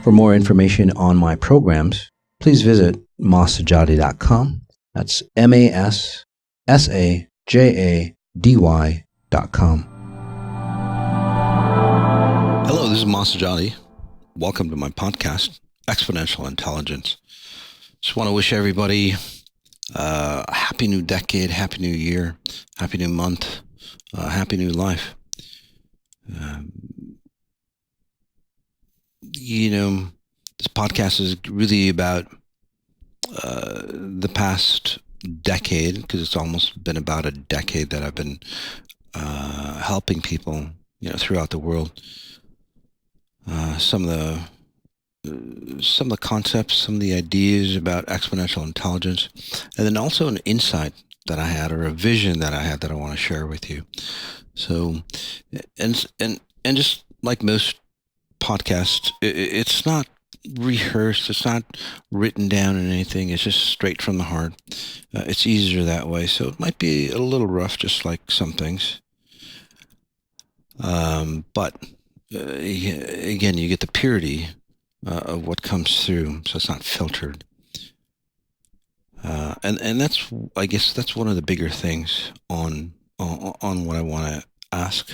For more information on my programs, please visit masajadi.com. That's MASSAJADY.com. Hello, this is Masati. Welcome to my podcast, Exponential Intelligence. Just want to wish everybody a happy new decade, happy new year, happy new month, happy new life. This podcast is really about the past decade, because it's almost been about a decade that I've been helping people, throughout the world. Some of the concepts, some of the ideas about exponential intelligence, and then also an insight that I had, or a vision that I had, that I want to share with you. So, and just like most podcasts, it's not rehearsed, it's not written down in anything, it's just straight from the heart. It's easier that way, so it might be a little rough, just like some things. But again, you get the purity of what comes through, so it's not filtered. And that's, I guess, that's one of the bigger things on what I want to ask,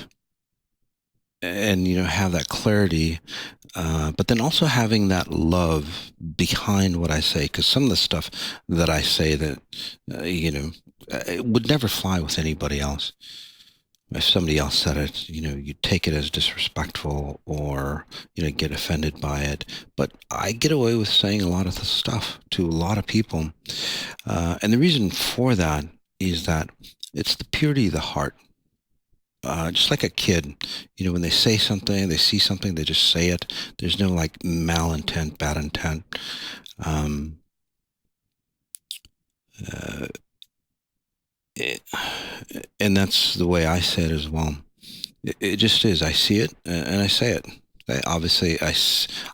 and have that clarity, but then also having that love behind what I say, because some of the stuff that I say that it would never fly with anybody else. If somebody else said it, you take it as disrespectful, or get offended by it. But I get away with saying a lot of the stuff to a lot of people, and the reason for that is that it's the purity of the heart. Just like a kid, when they say something, they see something, they just say it. There's no like malintent, bad intent. And that's the way I say it as well. It just is. I see it and I say it. I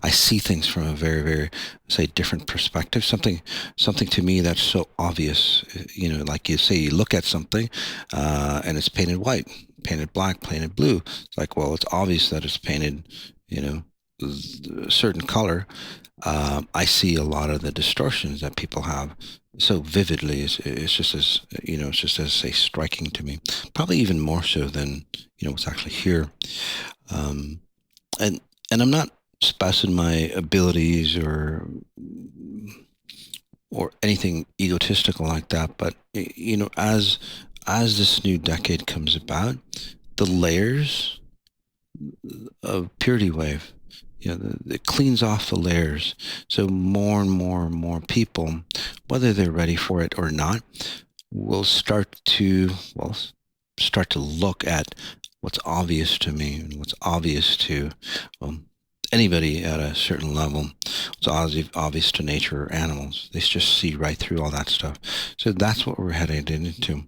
see things from a very, very, say, different perspective. Something to me that's so obvious. Like you say, you look at something and it's painted white, painted black, painted blue. It's like, well, it's obvious that it's painted, a certain color. I see a lot of the distortions that people have so vividly. It's just as say, striking to me. Probably even more so than what's actually here. And I'm not espousing my abilities or anything egotistical like that. But as this new decade comes about, the layers of purity wave, it cleans off the layers. So more and more and more people, whether they're ready for it or not, will start to look at what's obvious to me and what's obvious to anybody at a certain level. It's obvious to nature or animals. They just see right through all that stuff. So that's what we're heading into.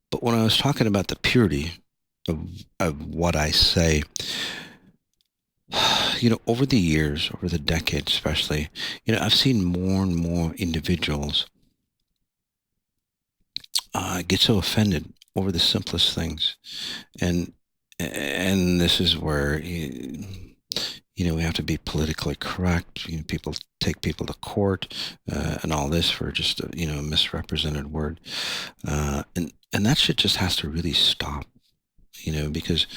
But when I was talking about the purity of what I say, over the years, over the decades especially, I've seen more and more individuals get so offended over the simplest things, and this is where we have to be politically correct. People take people to court and all this for just a misrepresented word, and that shit just has to really stop. Because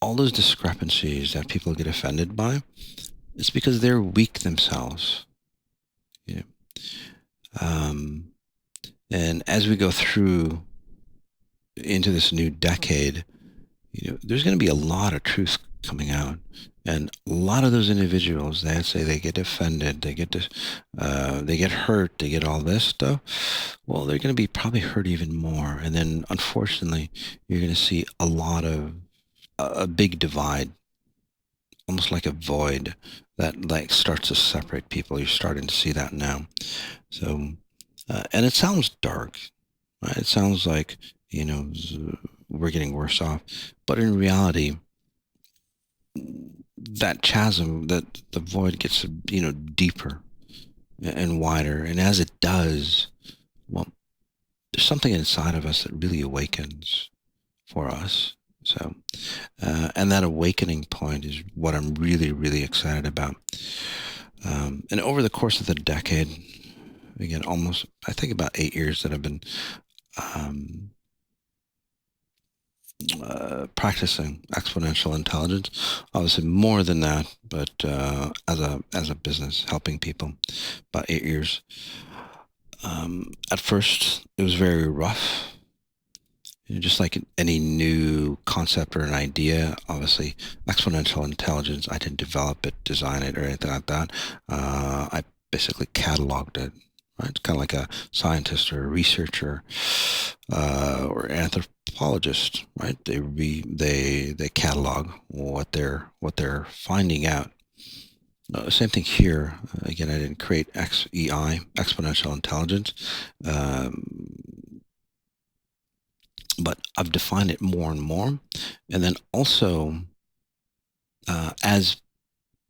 all those discrepancies that people get offended by, it's because they're weak themselves. And as we go through into this new decade, there's going to be a lot of truth coming out, and a lot of those individuals that say they get offended, they get hurt, they get all this stuff. Well, they're going to be probably hurt even more, and then unfortunately, you're going to see a big divide, almost like a void that like starts to separate people. You're starting to see that now. So. And it sounds dark, right? It sounds like, we're getting worse off. But in reality, that chasm, that the void gets, deeper and wider. And as it does, well, there's something inside of us that really awakens for us. So, and that awakening point is what I'm really, really excited about. And over the course of the decade, again, almost, I think about 8 years that I've been um, practicing exponential intelligence. Obviously, more than that, but as a business, helping people, about 8 years. At first, it was very rough. Just like any new concept or an idea, obviously, exponential intelligence, I didn't develop it, design it, or anything like that. I basically cataloged it, right? It's kind of like a scientist or a researcher or anthropologist, right? They catalog what they're finding out. Same thing here. Again, I didn't create XEI, exponential intelligence. Um, but I've defined it more and more. And then also, as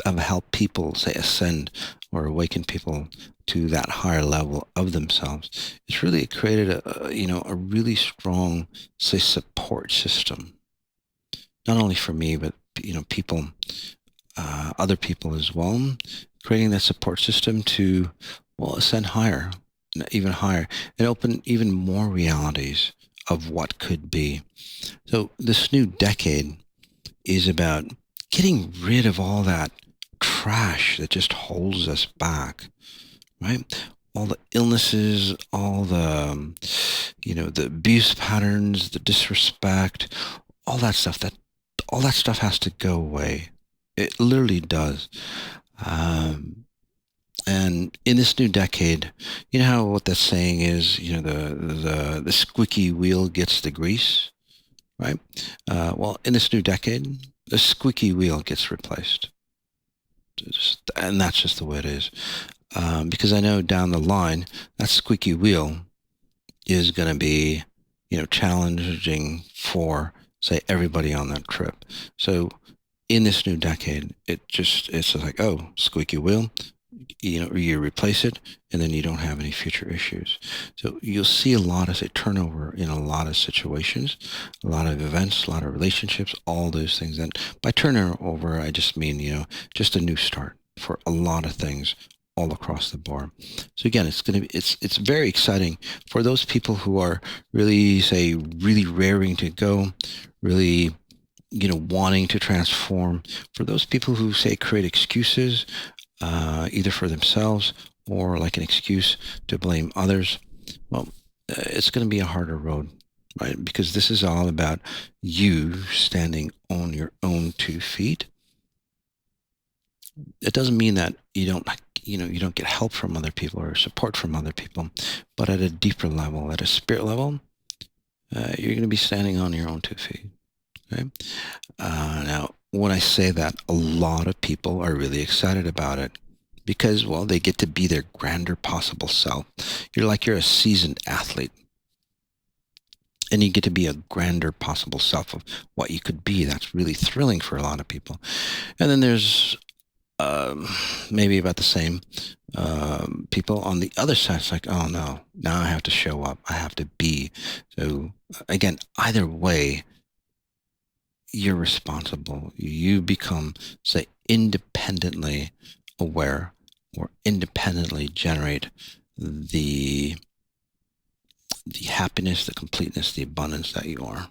I've helped people, say, ascend or awaken people to that higher level of themselves, it's really created a really strong, say, support system, not only for me, but people, other people as well, creating that support system to, well, ascend higher, even higher, and open even more realities of what could be. So this new decade is about getting rid of all that trash that just holds us back, right? All the illnesses, all the abuse patterns, the disrespect, all that stuff. All that stuff has to go away. It literally does. Um, and in this new decade, you know how what that saying is, the squeaky wheel gets the grease, right? Well, in this new decade, the squeaky wheel gets replaced. And that's just the way it is. Because I know down the line, that squeaky wheel is going to be, challenging for, say, everybody on that trip. So in this new decade, it's just like, oh, squeaky wheel, you replace it, and then you don't have any future issues. So you'll see a lot of, say, turnover in a lot of situations, a lot of events, a lot of relationships, all those things. And by turnover, I just mean, just a new start for a lot of things all across the board. So again, it's very exciting for those people who are really, say, really raring to go, really, wanting to transform. For those people who, say, create excuses, either for themselves or like an excuse to blame others, well, it's going to be a harder road, right? Because this is all about you standing on your own 2 feet. It doesn't mean that you don't get help from other people or support from other people, but at a deeper level, at a spirit level, you're going to be standing on your own 2 feet. Okay. Now, when I say that, a lot of people are really excited about it because, well, they get to be their grander possible self. You're a seasoned athlete, and you get to be a grander possible self of what you could be. That's really thrilling for a lot of people. And then there's maybe about the same people on the other side. It's like, oh no, now I have to show up. I have to be. So again, either way, you're responsible. You become, say, independently aware or independently generate the happiness, the completeness, the abundance that you are,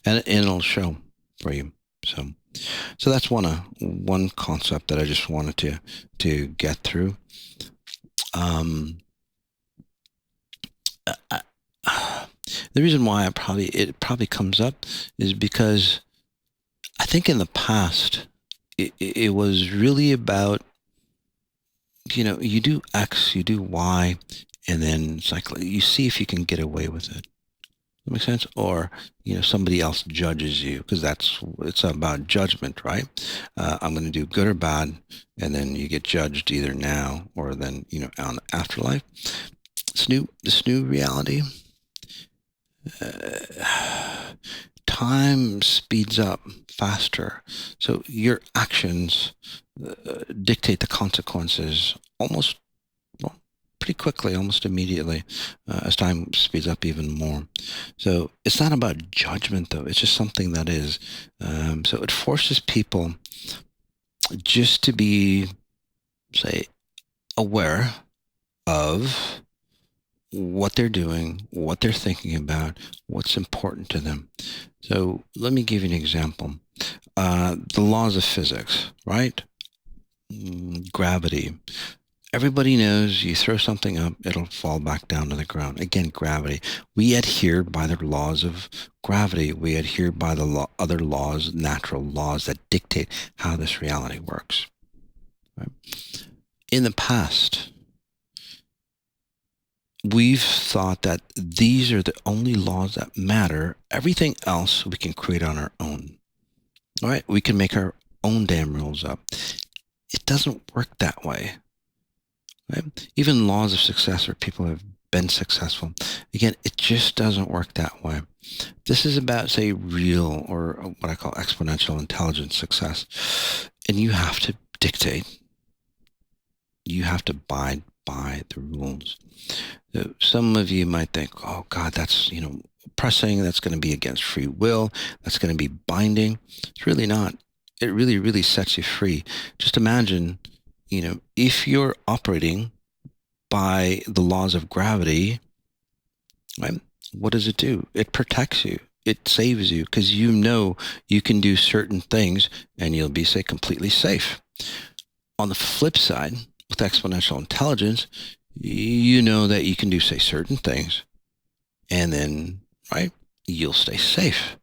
and it'll show for you. So that's one concept that I just wanted to get through. Um, the reason why it probably comes up is because I think in the past it was really about, you do X, you do Y, and then it's like you see if you can get away with it. That makes sense? Or, somebody else judges you because it's about judgment, right? I'm going to do good or bad, and then you get judged either now or then, on the afterlife. This new reality, time speeds up faster. So your actions dictate the consequences almost, well, pretty quickly, almost immediately, as time speeds up even more. So it's not about judgment, though. It's just something that is. So it forces people just to be, say, aware of what they're doing, what they're thinking about, what's important to them. So let me give you an example. The laws of physics, right? Gravity. Everybody knows you throw something up, it'll fall back down to the ground. Again, gravity. We adhere by the laws of gravity. We adhere by the other laws, natural laws that dictate how this reality works. Right? In the past, we've thought that these are the only laws that matter. Everything else we can create on our own. All right? We can make our own damn rules up. It doesn't work that way. Right? Even laws of success where people have been successful. Again, it just doesn't work that way. This is about, say, real or what I call exponential intelligence success. And you have to dictate. You have to abide by the rules. So some of you might think, oh, God, that's, pressing. That's going to be against free will. That's going to be binding. It's really not. It really, really sets you free. Just imagine, if you're operating by the laws of gravity, right? What does it do? It protects you. It saves you because you can do certain things and you'll be, say, completely safe. On the flip side, with exponential intelligence, you know that you can do, say, certain things and then, right, you'll stay safe.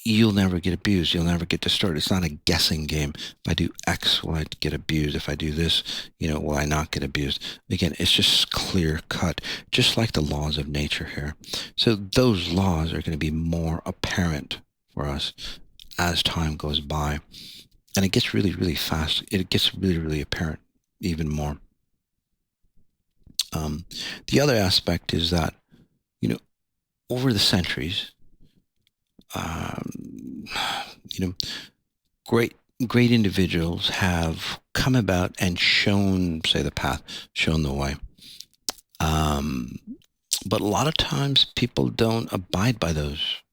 You'll never get abused. You'll never get distorted. It's not a guessing game. If I do X, will I get abused? If I do this, will I not get abused? Again, it's just clear cut, just like the laws of nature here. So those laws are going to be more apparent for us as time goes by. And it gets really, really fast. It gets really, really apparent even more. The other aspect is that, over the centuries, great individuals have come about and shown, say, the path, shown the way. But a lot of times people don't abide by those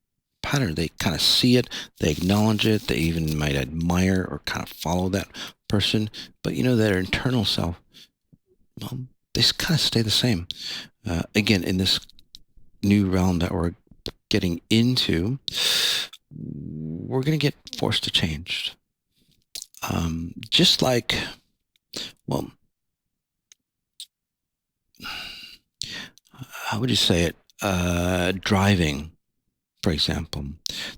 patterns. They kind of see it, they acknowledge it, they even might admire or kind of follow that person. But their internal self, well, they kind of stay the same. Again, in this new realm that we're getting into, we're going to get forced to change. Just like, well, how would you say it? Driving, for example.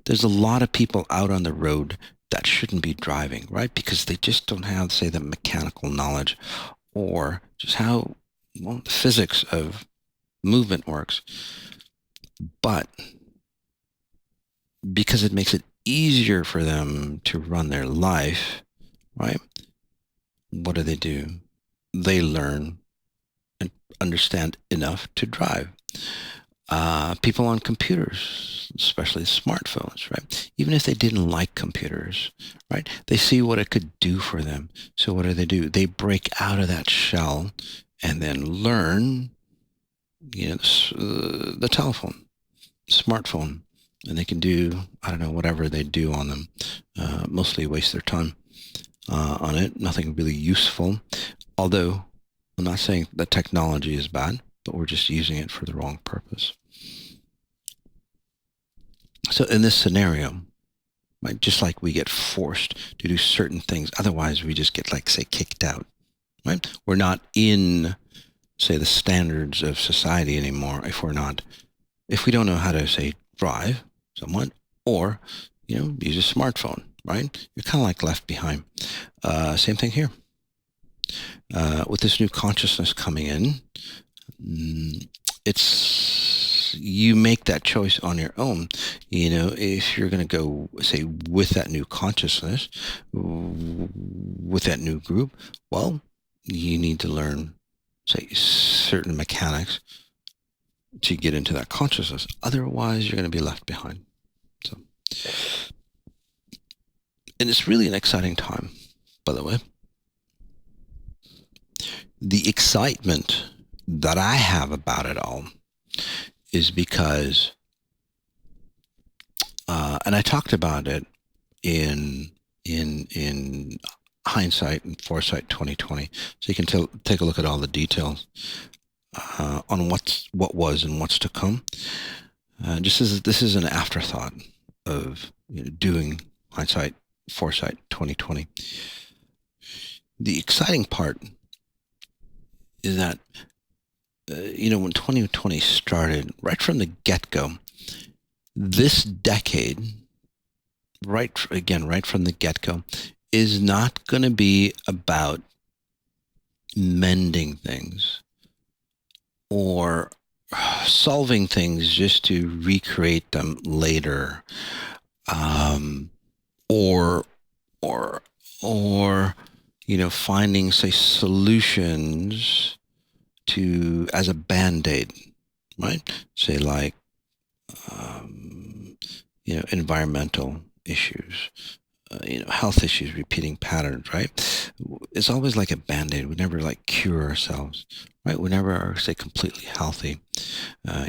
There's a lot of people out on the road that shouldn't be driving, right? Because they just don't have, say, the mechanical knowledge or just how, the physics of movement works. But because it makes it easier for them to run their life, right? What do? They learn and understand enough to drive. People on computers, especially smartphones, right? Even if they didn't like computers, right? They see what it could do for them. So what do? They break out of that shell and then learn, the telephone, smartphone, and they can do, I don't know, whatever they do on them. Mostly waste their time on it. Nothing really useful. Although I'm not saying that technology is bad, but we're just using it for the wrong purpose. So in this scenario, right, just like we get forced to do certain things, otherwise we just get, like, say, kicked out, right? We're not in, say, the standards of society anymore if we don't know how to, say, drive somewhat or, use a smartphone, right? You're kind of like left behind. Same thing here. With this new consciousness coming in, you make that choice on your own. If you're going to go, say, with that new consciousness, with that new group, well, you need to learn, say, certain mechanics to get into that consciousness. Otherwise, you're going to be left behind. So, and it's really an exciting time, by the way. The excitement that I have about it all is because, and I talked about it in in hindsight and foresight 2020, so you can take a look at all the details on what was and what's to come. Just as this is an afterthought of doing hindsight foresight 2020. The exciting part is that when 2020 started, right from the get-go, this decade, right from the get-go, is not going to be about mending things or solving things just to recreate them later, um, or or or finding, say, solutions to as a band-aid, right? Say like environmental issues, health issues, repeating patterns, right? It's always like a band-aid. We never like cure ourselves, right? We never are, say, completely healthy.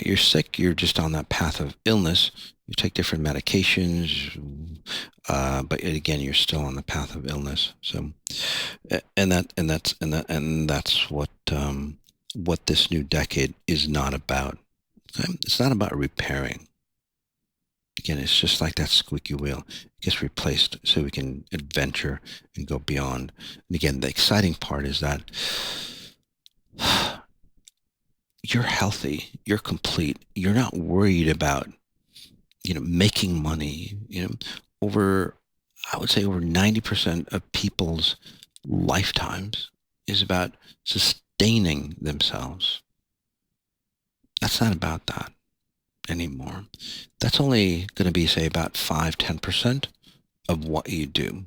You're sick, you're just on that path of illness. You take different medications, but again, you're still on the path of illness. So, and that's what this new decade is not about. Okay? It's not about repairing. Again, it's just like that squeaky wheel. It gets replaced so we can adventure and go beyond. And again, the exciting part is that you're healthy, you're complete, you're not worried about, making money. I would say over 90% of people's lifetimes is about sustaining themselves. That's not about that anymore. That's only going to be, say, about 5-10% of what you do.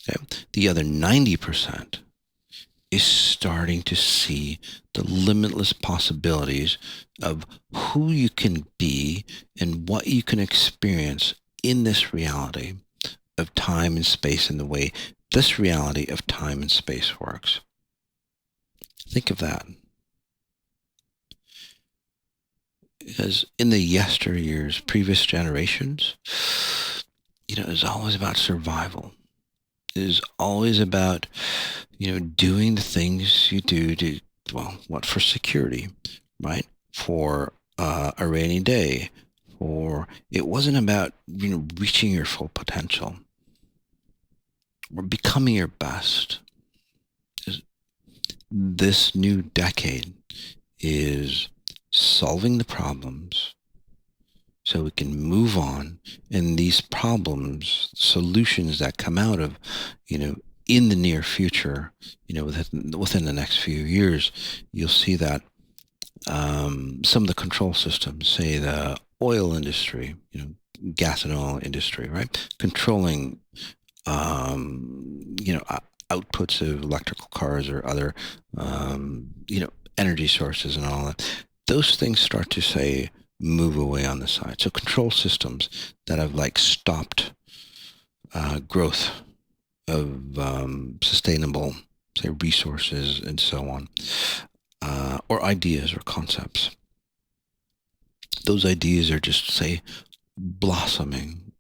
Okay? The other 90% is starting to see the limitless possibilities of who you can be and what you can experience in this reality of time and space and the way this reality of time and space works. Think of that. Because in the yesteryears, previous generations, it was always about survival. It is always about, doing the things you do to, well, what, for security, right? For a rainy day. Or it wasn't about, reaching your full potential or becoming your best. This new decade is solving the problems so we can move on, and these problems, solutions that come out of, in the near future, within the next few years, you'll see that some of the control systems, say the oil industry, gas and oil industry, right, controlling, outputs of electrical cars or other, energy sources and all that. Those things start to, say, move away on the side. So control systems that have like stopped growth of sustainable, say, resources and so on, or ideas or concepts. Those ideas are just, say, blossoming.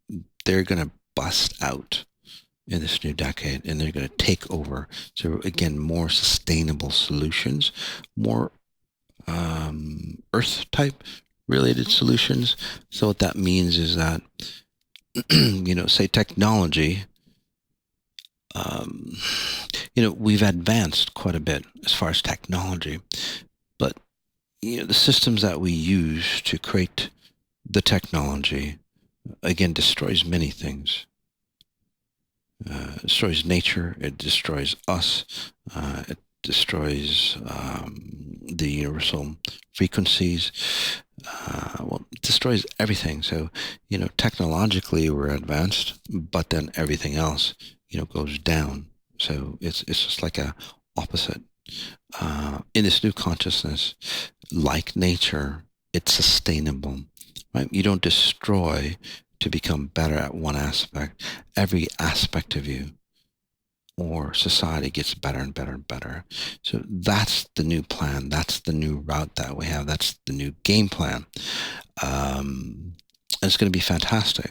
They're going to bust out in this new decade, and they're going to take over. So again, more sustainable solutions, more earth type related solutions. So what that means is that, say, technology, we've advanced quite a bit as far as technology, but the systems that we use to create the technology, again, destroys many things. It destroys nature, it destroys us, it destroys the universal frequencies, it destroys everything. So, technologically we're advanced, but then everything else, goes down. So it's just like a opposite. In this new consciousness, like nature, it's sustainable, right? You don't destroy to become better at one aspect. Every aspect of you or society gets better and better and better. So that's the new plan. That's the new route that we have. That's the new game plan. And it's going to be fantastic.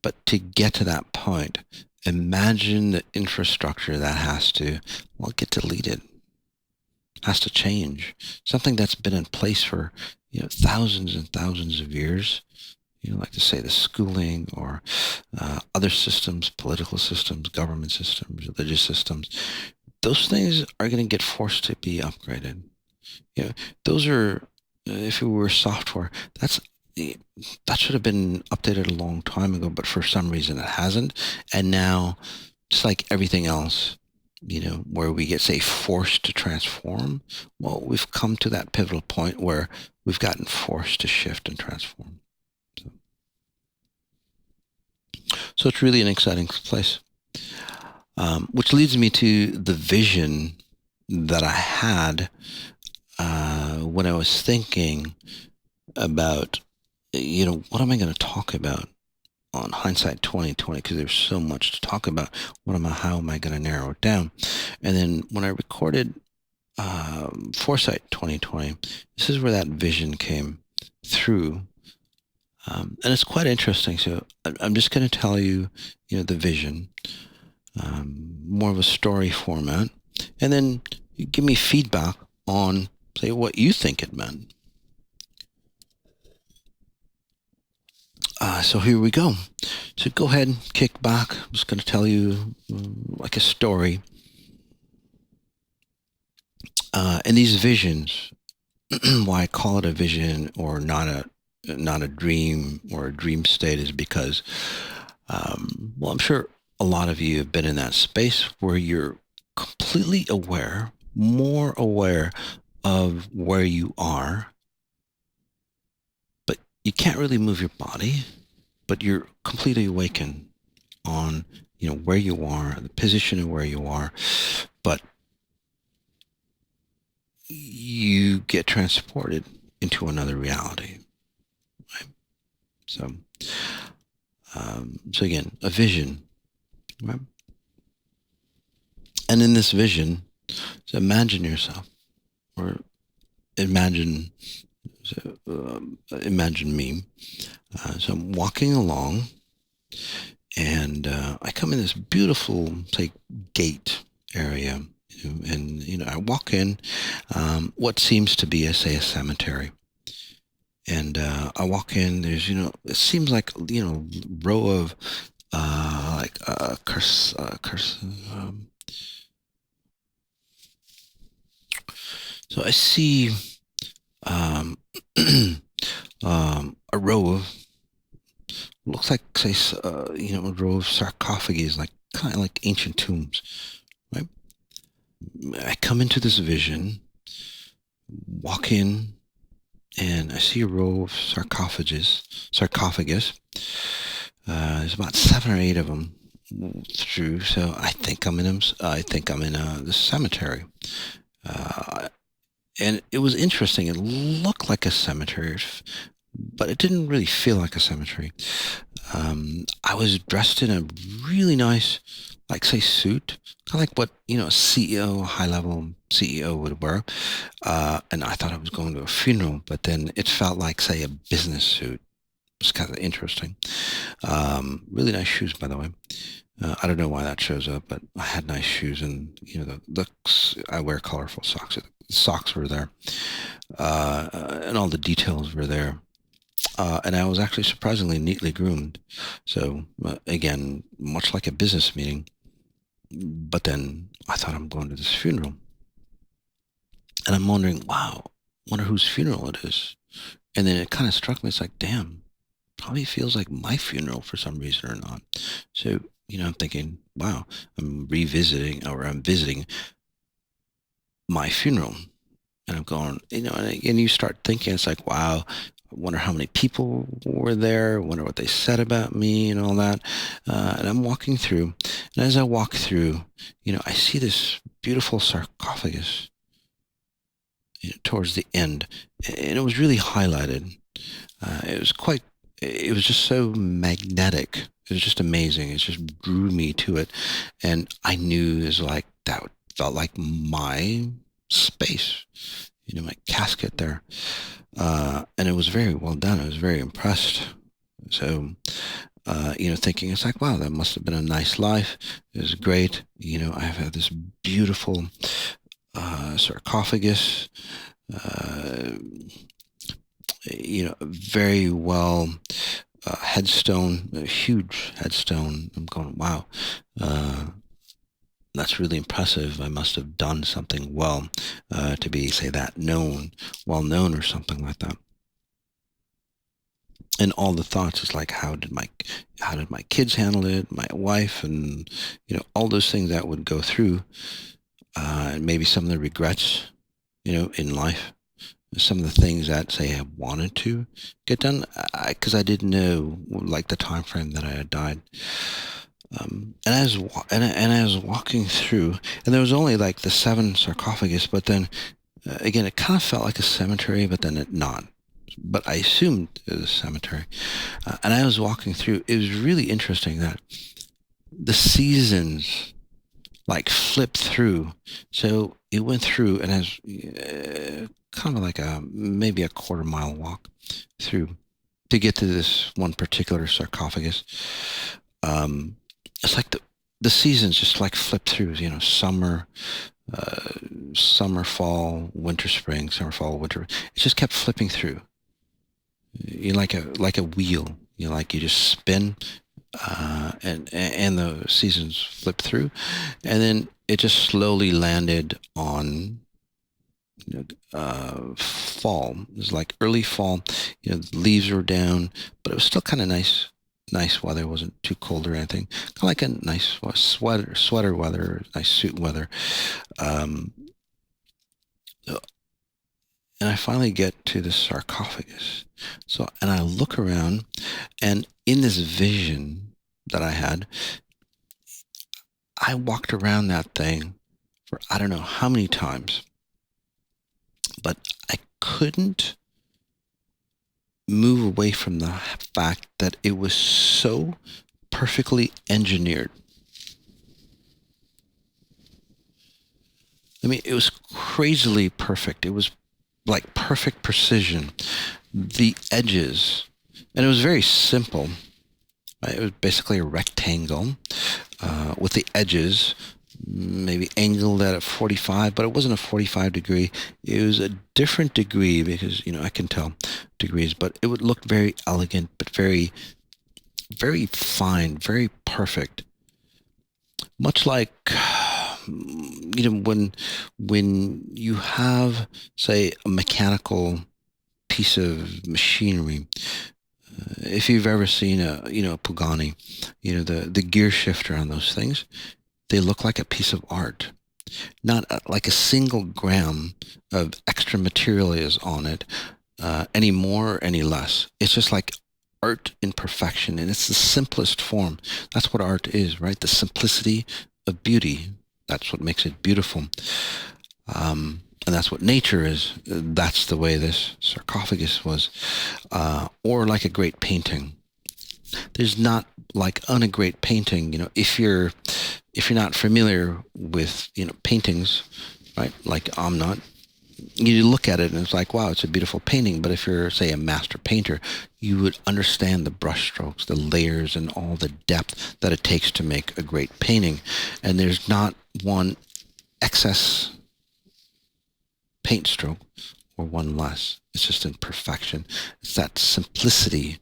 But to get to that point, imagine the infrastructure that has to, well, get deleted, has to change. Something that's been in place for, thousands and thousands of years. Like to say the schooling or other systems, political systems, government systems, religious systems. Those things are going to get forced to be upgraded. Those are, if it were software, that should have been updated a long time ago, but for some reason it hasn't. And now, just like everything else, where we get, say, forced to transform, well, we've come to that pivotal point where we've gotten forced to shift and transform. So it's really an exciting place. Which leads me to the vision that I had when I was thinking about, what am I going to talk about on Hindsight 2020? Because there's so much to talk about. How am I going to narrow it down? And then when I recorded Foresight 2020, this is where that vision came through. And it's quite interesting. So I'm just going to tell you, the vision, more of a story format, and then you give me feedback on, say, what you think it meant. So here we go. So go ahead and kick back. I'm just going to tell you like a story. And these visions, why I call it a vision or not a dream or a dream state, is because, well, I'm sure a lot of you have been in that space where you're completely aware, more aware of where you are, but you can't really move your body, but you're completely awakened on, where you are, the position of where you are, but you get transported into another reality. Right? So again, a vision, right? And in this vision, so imagine yourself, or imagine me. So I'm walking along, and I come in this beautiful, say, gate area, and I walk in what seems to be, a cemetery. And I walk in. There's, it seems like, row of like curse. So I see a row of, looks like, say, a row of sarcophagus, like kind of like ancient tombs, right? I come into this vision, walk in, and I see a row of sarcophagus. There's about 7 or 8 of them through. So I think I'm in the cemetery. And it was interesting. It looked like a cemetery, but it didn't really feel like a cemetery. I was dressed in a really nice, like, say, suit, kind of like what, a CEO, high-level CEO would wear. And I thought I was going to a funeral, but then it felt like, say, a business suit. It was kind of interesting. Really nice shoes, by the way. I don't know why that shows up, but I had nice shoes, and I wear colorful socks. The socks were there, and all the details were there. And I was actually surprisingly neatly groomed. So again, much like a business meeting. But then I thought, I'm going to this funeral, and I'm wondering, wow, wonder whose funeral it is. And then it kind of struck me. It's like, damn, probably feels like my funeral for some reason or not. So, I'm thinking, wow, I'm visiting my funeral. And I'm going, and you start thinking, it's like, wow, I wonder how many people were there, I wonder what they said about me and all that. And I'm walking through, and as I walk through, I see this beautiful sarcophagus towards the end, and it was really highlighted. It was just so magnetic It was just amazing. It just drew me to it, and I knew it was like that felt like my space, my casket there. And it was very well done. I was very impressed. So, thinking it's like, wow, that must have been a nice life. It was great. I've had this beautiful sarcophagus. Uh, very well headstone, a huge headstone. I'm going, wow, uh, that's really impressive. I must have done something well to be, say, that well known or something like that. And all the thoughts is like, how did my kids handle it, my wife, and all those things that would go through, and maybe some of the regrets, in life, some of the things that say I wanted to get done, because I didn't know like the time frame that I had died. And I was walking through, and there was only like the seven sarcophagus, but then again, it kind of felt like a cemetery, but then it not. But I assumed it was a cemetery. And I was walking through. It was really interesting that the seasons like flipped through. So it went through, and as kind of like maybe a quarter mile walk through to get to this one particular sarcophagus. Um, it's like the seasons just like flipped through. Summer, uh, summer, fall, winter, spring, summer, fall, winter. It just kept flipping through. You like a wheel. You just spin, and the seasons flip through, and then it just slowly landed on fall. It was like early fall. The leaves were down, but it was still kind of nice weather. It wasn't too cold or anything. Kind of like a nice sweater weather, nice suit weather. Um, and I finally get to the sarcophagus. So, and I look around, and in this vision that I had, I walked around that thing for I don't know how many times, but I couldn't move away from the fact that it was so perfectly engineered. I mean, it was crazily perfect. It was like perfect precision. The edges, and it was very simple. Right? It was basically a rectangle with the edges maybe angled at a 45, but it wasn't a 45 degree. It was a different degree because, I can tell degrees, but it would look very elegant, but very, very fine, very perfect. Much like, when you have, say, a mechanical piece of machinery. If you've ever seen a Pagani, the gear shifter on those things, they look like a piece of art. Not like a single gram of extra material is on it, any more or any less. It's just like art in perfection, and it's the simplest form. That's what art is, right? The simplicity of beauty. That's what makes it beautiful. And that's what nature is. That's the way this sarcophagus was, or like a great painting. There's not like on a great painting. If you're not familiar with paintings, right? Like I'm not. You look at it and it's like, wow, it's a beautiful painting. But if you're, say, a master painter, you would understand the brushstrokes, the layers, and all the depth that it takes to make a great painting. And there's not one excess paint stroke or one less. It's just in perfection. It's that simplicity,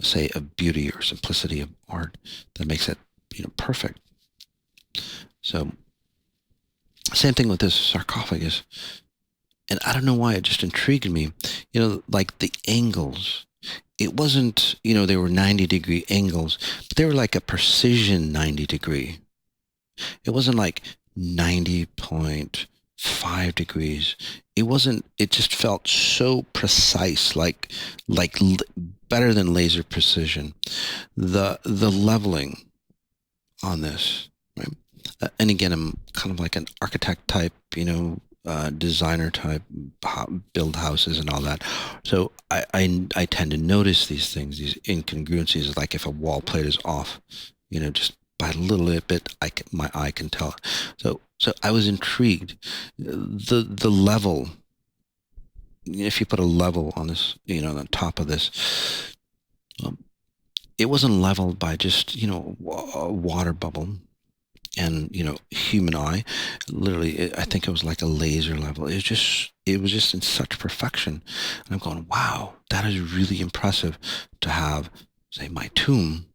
say, of beauty or simplicity of art that makes it, perfect. So, same thing with this sarcophagus. And I don't know why it just intrigued me. Like the angles. It wasn't, they were 90-degree angles, but they were like a precision 90 degree. It wasn't like 90.5 degrees. It just felt so precise, like better than laser precision. The leveling on this, right? And again, I'm kind of like an architect type, designer type build houses and all that. So I tend to notice these things, these incongruencies, like if a wall plate is off, just by a little bit, my eye can tell it. So I was intrigued. The level, if you put a level on this, on the top of this, um, it wasn't leveled by just, a water bubble and human eye. Literally, I think it was like a laser level. It was just in such perfection, and I'm going, wow, that is really impressive to have, say, my tomb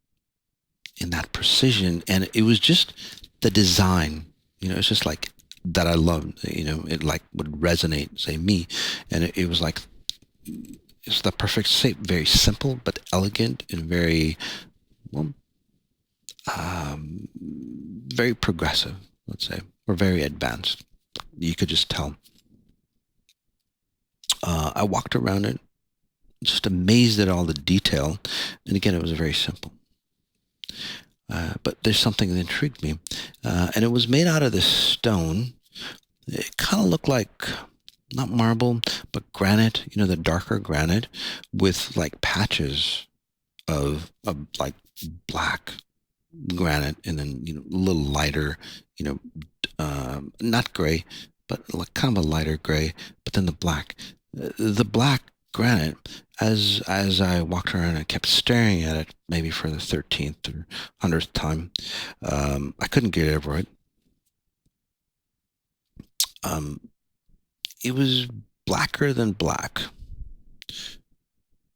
in that precision. And it was just the design, it's just like that. I loved, it like would resonate, say, me. And it was like, it's the perfect shape, very simple but elegant, and very, well, very progressive, let's say, or very advanced. You could just tell. I walked around it, just amazed at all the detail. And again, it was very simple. But there's something that intrigued me. And it was made out of this stone. It kind of looked like, not marble, but granite, the darker granite with like patches of like black granite, and then a little lighter, not gray, but like kind of a lighter gray, but then the black granite. As I walked around, I kept staring at it, maybe for the 13th or 100th time. I couldn't get over it. Um, it was blacker than black,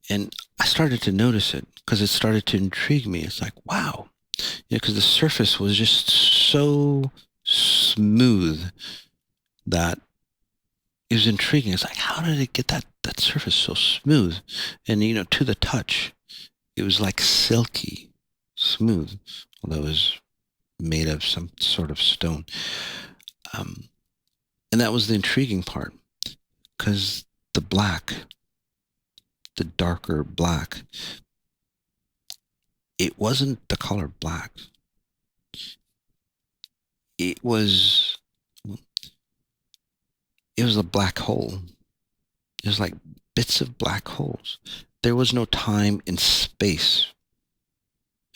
and I started to notice it because it started to intrigue me. It's like, wow, because the surface was just so smooth that it was intriguing. It's like, how did it get that surface so smooth? And to the touch, it was like silky smooth, although it was made of some sort of stone. Um, and that was the intriguing part, because the black, the darker black, it wasn't the color black. It was it was a black hole. It was like bits of black holes. There was no time and space.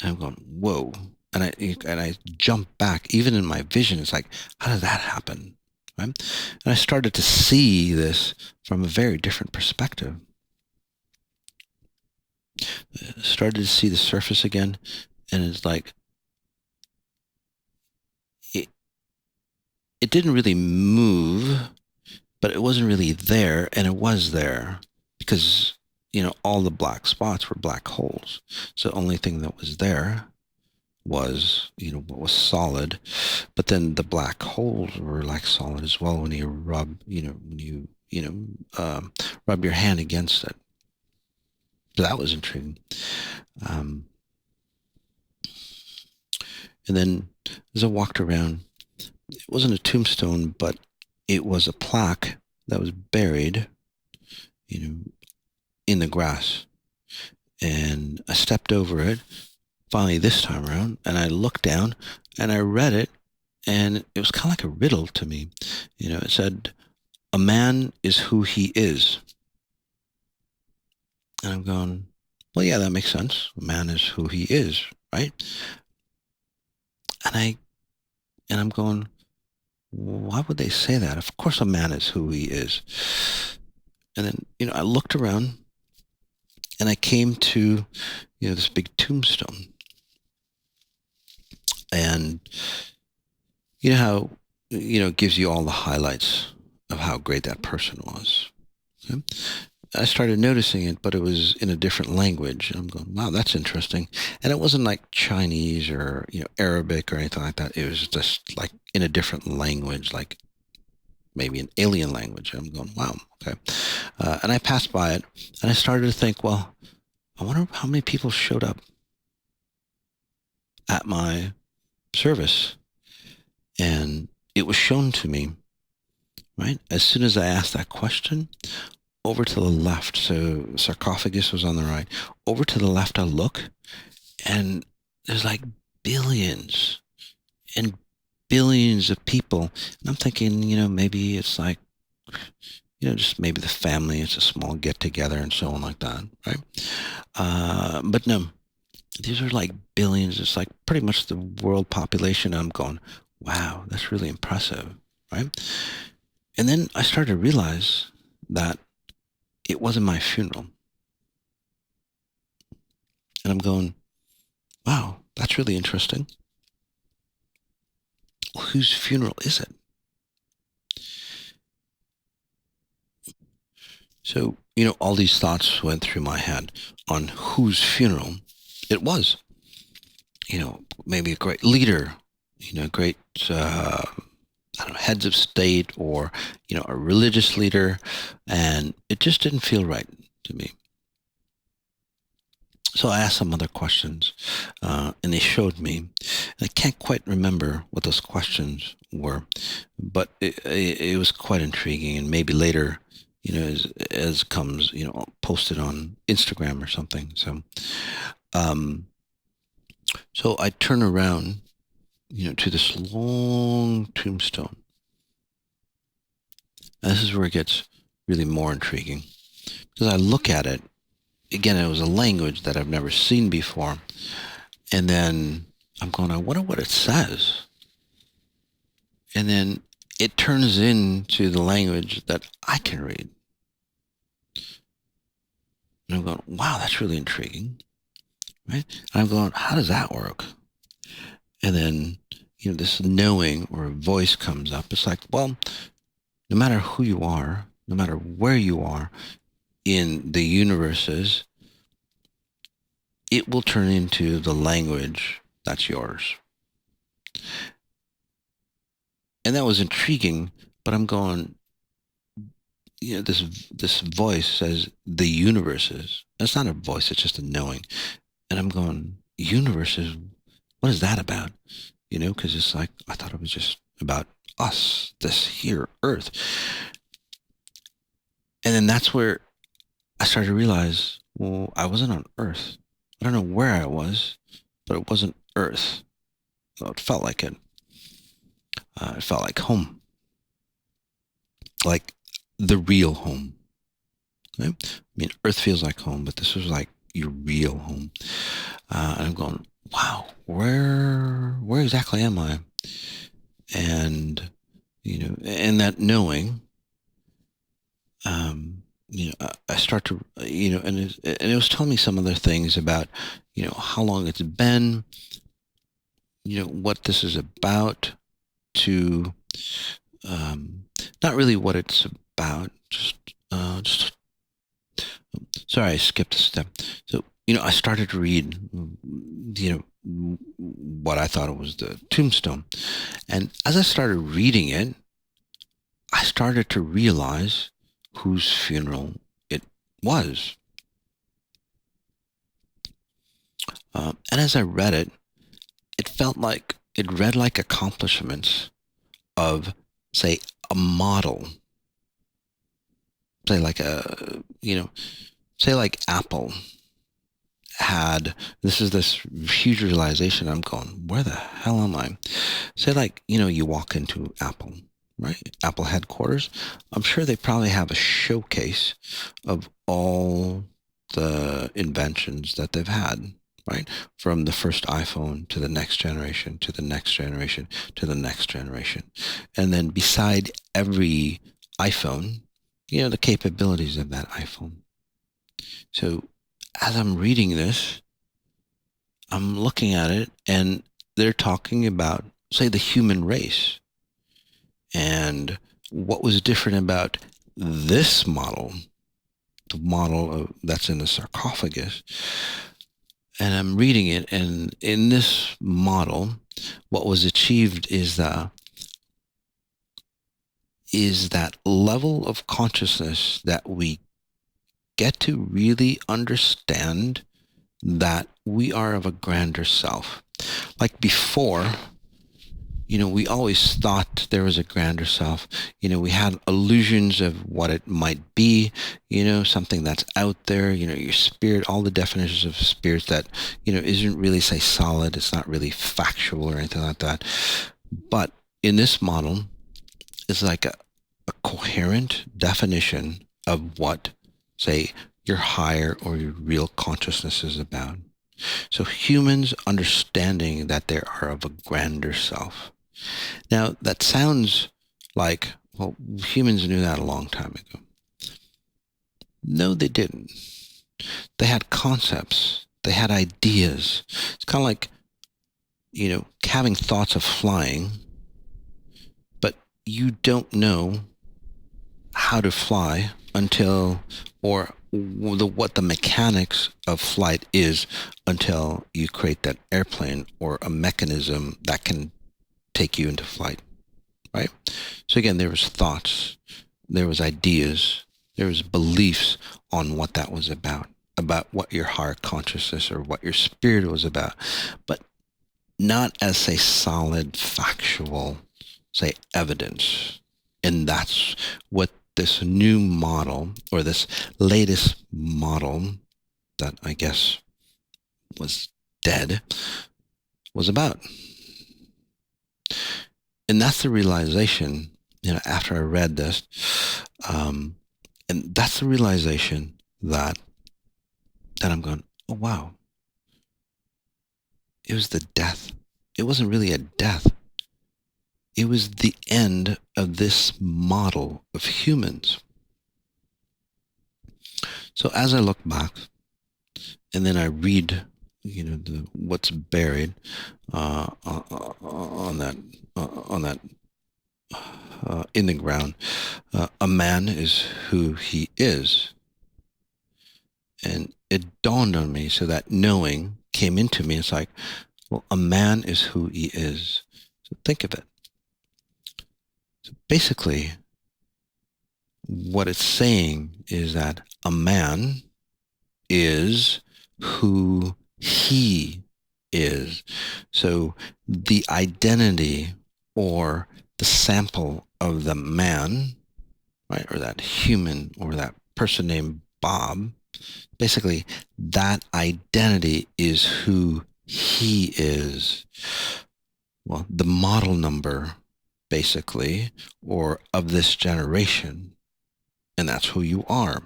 And I'm going, whoa. And I jumped back. Even in my vision, it's like, how did that happen? Right? And I started to see this from a very different perspective. Started to see the surface again, and it's like it it didn't really move, but it wasn't really there, and it was there because all the black spots were black holes. So the only thing that was there was what was solid, but then the black holes were like solid as well when you rub when rub your hand against it. So that was intriguing. Um, and then as I walked around, it wasn't a tombstone, but it was a plaque that was buried, you know, in the grass. And I stepped over it finally this time around, and I looked down and I read it, and it was kind of like a riddle to me. It said, "A man is who he is." And I'm going, well, yeah, that makes sense. A man is who he is, right? And I'm going, why would they say that? Of course, a man is who he is. And then, I looked around and I came to, this big tombstone. And you know how, it gives you all the highlights of how great that person was. Okay? I started noticing it, but it was in a different language. And I'm going, wow, that's interesting. And it wasn't like Chinese or, Arabic or anything like that. It was just like in a different language, like maybe an alien language. And I'm going, wow, okay. And I passed by it and I started to think, well, I wonder how many people showed up at my service. And it was shown to me, right? As soon as I asked that question, over to the left, so sarcophagus was on the right. Over to the left, I look, and there's like billions and billions of people. And I'm thinking, maybe it's like just maybe the family, it's a small get together and so on like that, right? But no, these are like billions. It's like pretty much the world population. I'm going, wow, that's really impressive, right? And then I started to realize that it wasn't my funeral. And I'm going, wow, that's really interesting. Whose funeral is it? So, all these thoughts went through my head on whose funeral it was. Maybe a great leader, great, I don't know, heads of state or, a religious leader. And it just didn't feel right to me. So I asked some other questions, and they showed me. I can't quite remember what those questions were, but it was quite intriguing. And maybe later, as comes, posted on Instagram or something. Um, so I turn around, to this long tombstone. And this is where it gets really more intriguing because I look at it. Again, it was a language that I've never seen before. And then I'm going, I wonder what it says. And then it turns into the language that I can read. And I'm going, wow, that's really intriguing. Right? And I'm going, how does that work? And then, this knowing or voice comes up. It's like, well, no matter who you are, no matter where you are in the universes, it will turn into the language that's yours. And that was intriguing, but I'm going, this voice says the universes. That's not a voice, it's just a knowing. And I'm going, universes, what is that about? Because it's like, I thought it was just about us, this here, Earth. And then that's where I started to realize, well, I wasn't on Earth. I don't know where I was, but it wasn't Earth. So it felt like it. It felt like home. Like the real home. Okay? I mean, Earth feels like home, but this was like your real home. And I'm going, wow, where exactly am I? And, and that knowing, I start to, and it was telling me some other things about, how long it's been, what this is about, to, not really what it's about, just, sorry, I skipped a step. So, I started to read, what I thought it was the tombstone. And as I started reading it, I started to realize whose funeral it was. And as I read it, it felt like it read like accomplishments of, say, a model. Say like say like Apple had, this is this huge realization. I'm going, where the hell am I? Say like, you walk into Apple, right? Apple headquarters. I'm sure they probably have a showcase of all the inventions that they've had, right? From the first iPhone to the next generation, to the next generation, to the next generation. And then beside every iPhone, the capabilities of that iPhone. So as I'm reading this, I'm looking at it and they're talking about, say, the human race. And what was different about this model, the model that's in the sarcophagus. And I'm reading it, and in this model, what was achieved is that level of consciousness that we get to really understand that we are of a grander self. Like before, we always thought there was a grander self. We had illusions of what it might be, something that's out there, your spirit, all the definitions of spirits that, isn't really, say, solid. It's not really factual or anything like that. But in this model, it's like a coherent definition of what, say, your higher or your real consciousness is about. So humans understanding that they are of a grander self. Now, that sounds like, well, humans knew that a long time ago. No, they didn't. They had concepts. They had ideas. It's kind of like, having thoughts of flying, but you don't know how to fly until, or what the mechanics of flight is until you create that airplane or a mechanism that can take you into flight, right? So again, there was thoughts, there was ideas, there was beliefs on what that was about what your higher consciousness or what your spirit was about, but not as a solid factual, say, evidence. And that's what this new model, or this latest model that I guess was dead, was about. And that's the realization, after I read this, and that's the realization that I'm going, oh wow, it was the death. It wasn't really a death. It was the end of this model of humans. So as I look back, and then I read, what's buried on that in the ground. A man is who he is, and it dawned on me. So that knowing came into me. It's like, well, a man is who he is. So think of it. So basically, what it's saying is that a man is who he is. So the identity or the sample of the man, right, or that human or that person named Bob, basically that identity is who he is. Well, the model number, basically, or of this generation, and that's who you are,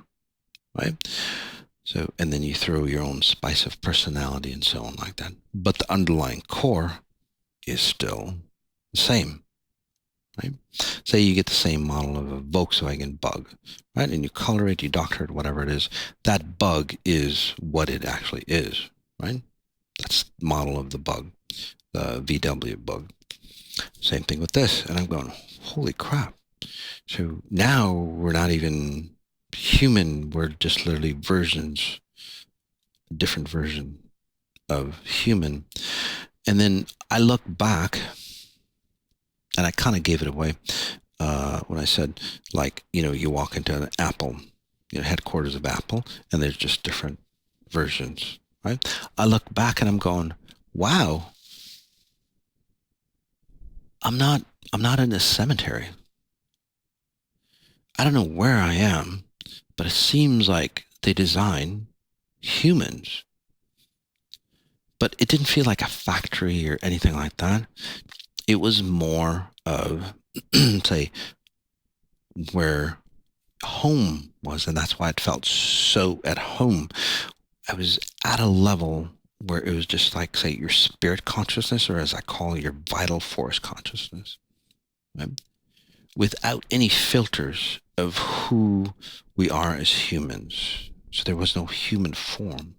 right? So, and then you throw your own spice of personality and so on like that. But the underlying core is still the same, right? Say you get the same model of a Volkswagen Bug, right? And you color it, you doctor it, whatever it is. That bug is what it actually is, right? That's the model of the bug, the VW Bug. Same thing with this. And I'm going, holy crap. So now we're not even human, we're just literally versions, a different version of human. And then I look back, and I kind of gave it away when I said, like, you walk into an Apple, headquarters of Apple, and there's just different versions, right? I look back and I'm going, wow, I'm not in a cemetery. I don't know where I am, but it seems like they design humans. But it didn't feel like a factory or anything like that. It was more of, say, where home was, and that's why it felt so at home. I was at a level where it was just like, say, your spirit consciousness, or as I call it, your vital force consciousness, right? Without any filters of who we are as humans. So there was no human form,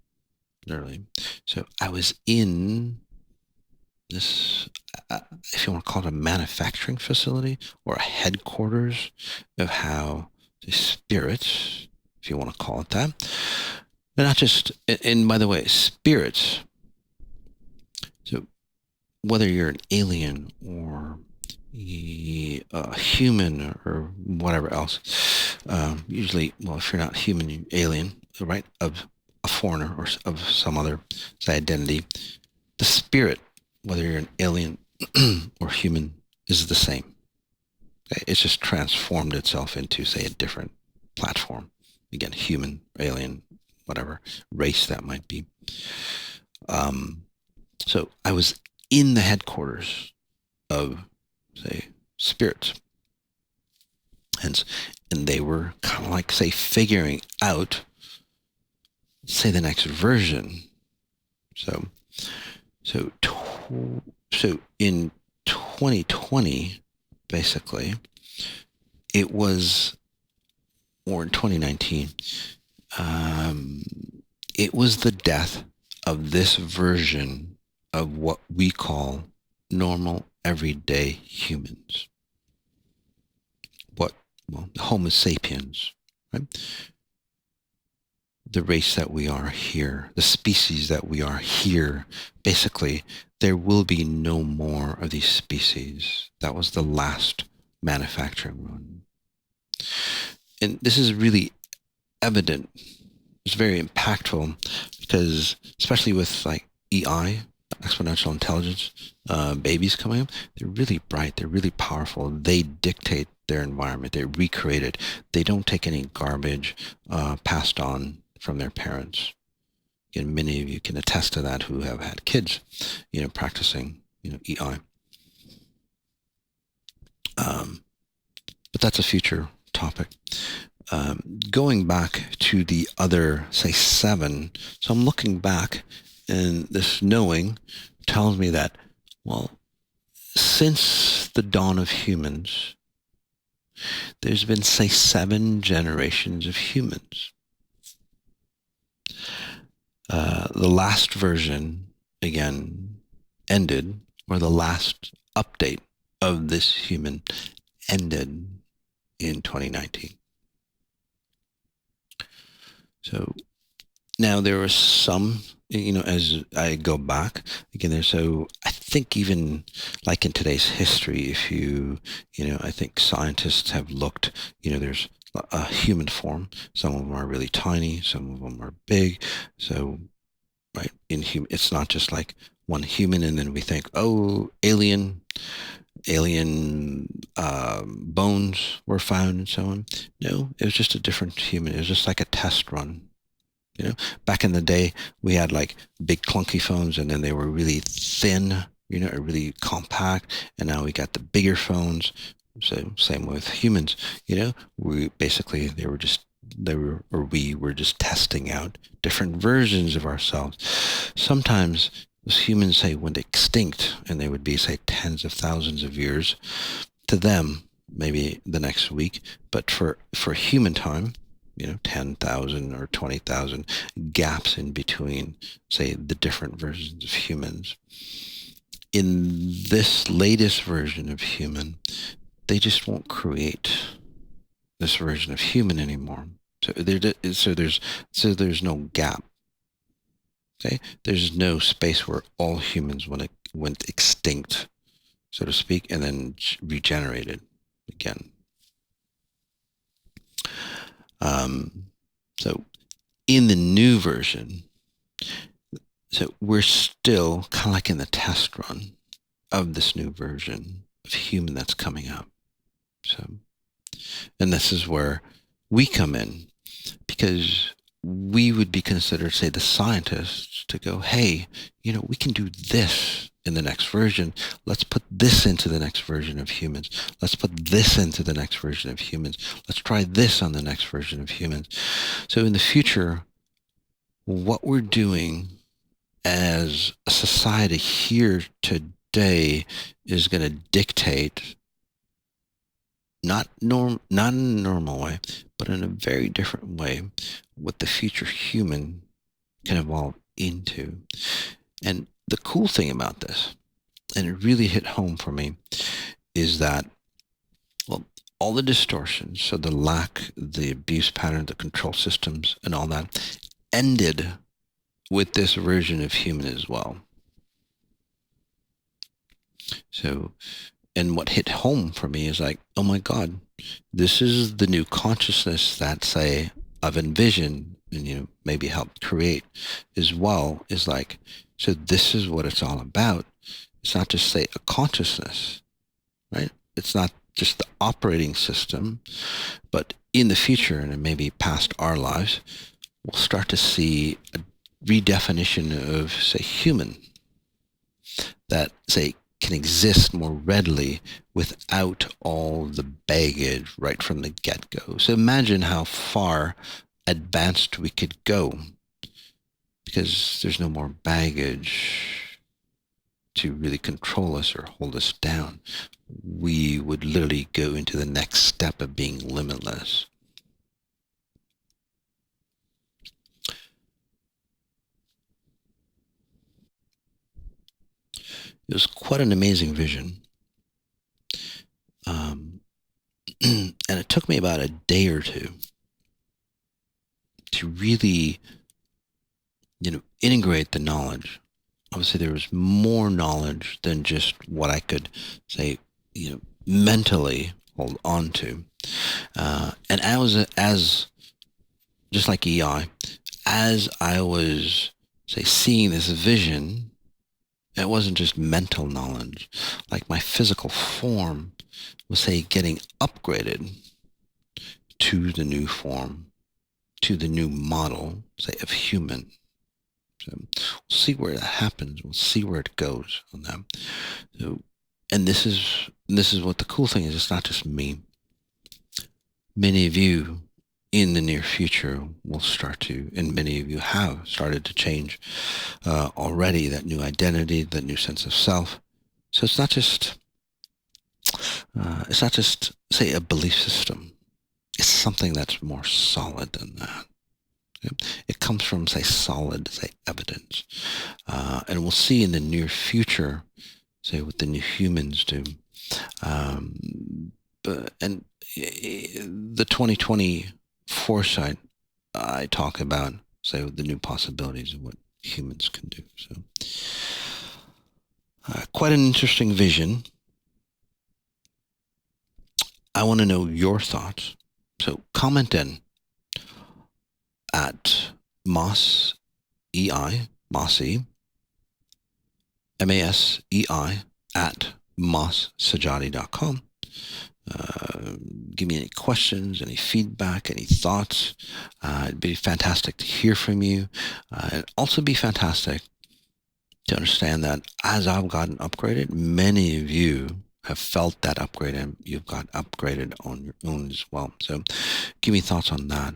literally. So I was in this, if you want to call it a manufacturing facility or a headquarters of how the spirits, if you want to call it that, they're not just, and by the way, spirits, so whether you're an alien or a human or whatever else, usually, well, if you're not human, you're alien, right, of a foreigner or of some other, say, identity, the spirit, whether you're an alien or human, is the same. Okay? It's just transformed itself into, say, a different platform. Again, human, alien, whatever race that might be. So I was in the headquarters of, say, spirits. Hence, and they were kind of like, say, figuring out, say, the next version. So, so, so in 2020, basically, it was, or in 2019, it was the death of this version of what we call normal, everyday humans. Well, Homo sapiens, right? The race that we are here, the species that we are here. Basically, there will be no more of these species. That was the last manufacturing run. And this is really evident. It's very impactful because, especially with like EI, exponential intelligence, babies coming up, they're really bright, they're really powerful. They dictate their environment, they recreate it. They don't take any garbage passed on from their parents. And many of you can attest to that who have had kids, practicing, EI. But that's a future topic. Going back to the other, say, 7. So I'm looking back, and this knowing tells me that, well, since the dawn of humans, there's been, say, 7 generations of humans. The last version, again, ended, or the last update of this human ended in 2019. So now there are some, as I go back again, so I think even like in today's history, if I think scientists have looked, there's a human form. Some of them are really tiny, some of them are big. So, right, it's not just like one human and then we think, oh, alien bones were found and so on. No, it was just a different human. It was just like a test run. Back in the day, we had like big clunky phones, and then they were really thin, really compact. And now we got the bigger phones. So same with humans. We basically we were just testing out different versions of ourselves. Sometimes those humans, say, went extinct, and they would be, say, tens of thousands of years to them, maybe the next week. But for human time, 10,000 or 20,000 gaps in between, say, the different versions of humans. In this latest version of human, they just won't create this version of human anymore. So there's no gap. Okay, there's no space where all humans went extinct, so to speak, and then regenerated again. So in the new version, so we're still kind of like in the test run of this new version of human that's coming up. So, and this is where we come in, because we would be considered, say, the scientists to go, hey, we can do this in the next version. Let's put this into the next version of humans. Let's put this into the next version of humans. Let's try this on the next version of humans. So in the future, what we're doing as a society here today is going to dictate, not in a normal way, but in a very different way, what the future human can evolve into. And the cool thing about this, and it really hit home for me, is that, well, all the distortions, so the lack, the abuse pattern, the control systems, and all that, ended with this version of human as well. So, and what hit home for me is like, oh my God, this is the new consciousness that, say, I've envisioned and, maybe helped create as well, is like, so this is what it's all about. It's not just, say, a consciousness, right? It's not just the operating system, but in the future, and maybe past our lives, we'll start to see a redefinition of, say, human that, say, can exist more readily without all the baggage right from the get-go. So imagine how far advanced we could go, because there's no more baggage to really control us or hold us down. We would literally go into the next step of being limitless. It was quite an amazing vision. And it took me about a day or two to really, integrate the knowledge. Obviously, there was more knowledge than just what I could say, mentally hold on to. And as just like EI, as I was, say, seeing this vision, it wasn't just mental knowledge. Like my physical form was, say, getting upgraded to the new form, to the new model, say, of human. So we'll see where that happens. We'll see where it goes on that. So, and this is what the cool thing is. It's not just me. Many of you in the near future will start to, and many of you have started to change already, that new identity, that new sense of self. So it's not just say a belief system. It's something that's more solid than that. It comes from, say, solid, say, evidence. And we'll see in the near future, say, what the new humans do. And the 2020 foresight, I talk about, say, the new possibilities of what humans can do. So quite an interesting vision. I want to know your thoughts. So comment in at Masei, Masei, M-A-S-E-I, at mossajati.com. Give me any questions, any feedback, any thoughts. It'd be fantastic to hear from you. It'd also be fantastic to understand that as I've gotten upgraded, many of you have felt that upgrade and you've got upgraded on your own as well. So give me thoughts on that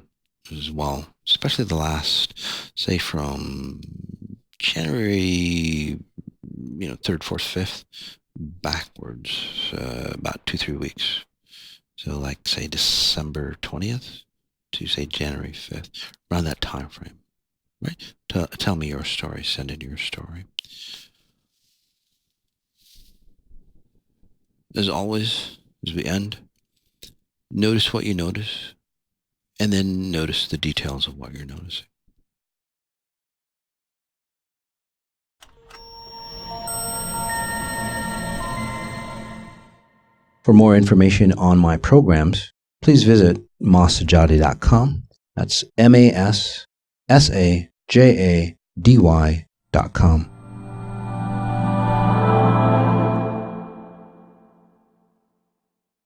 as well, especially the last, say, from January, 3rd, 4th, 5th, backwards, about 2-3 weeks. So like, say, December 20th to, say, January 5th, around that time frame, right? Tell me your story, send in your story. As always, as we end, notice what you notice, and then notice the details of what you're noticing. For more information on my programs, please visit mossajati.com. That's MASSAJADY.com.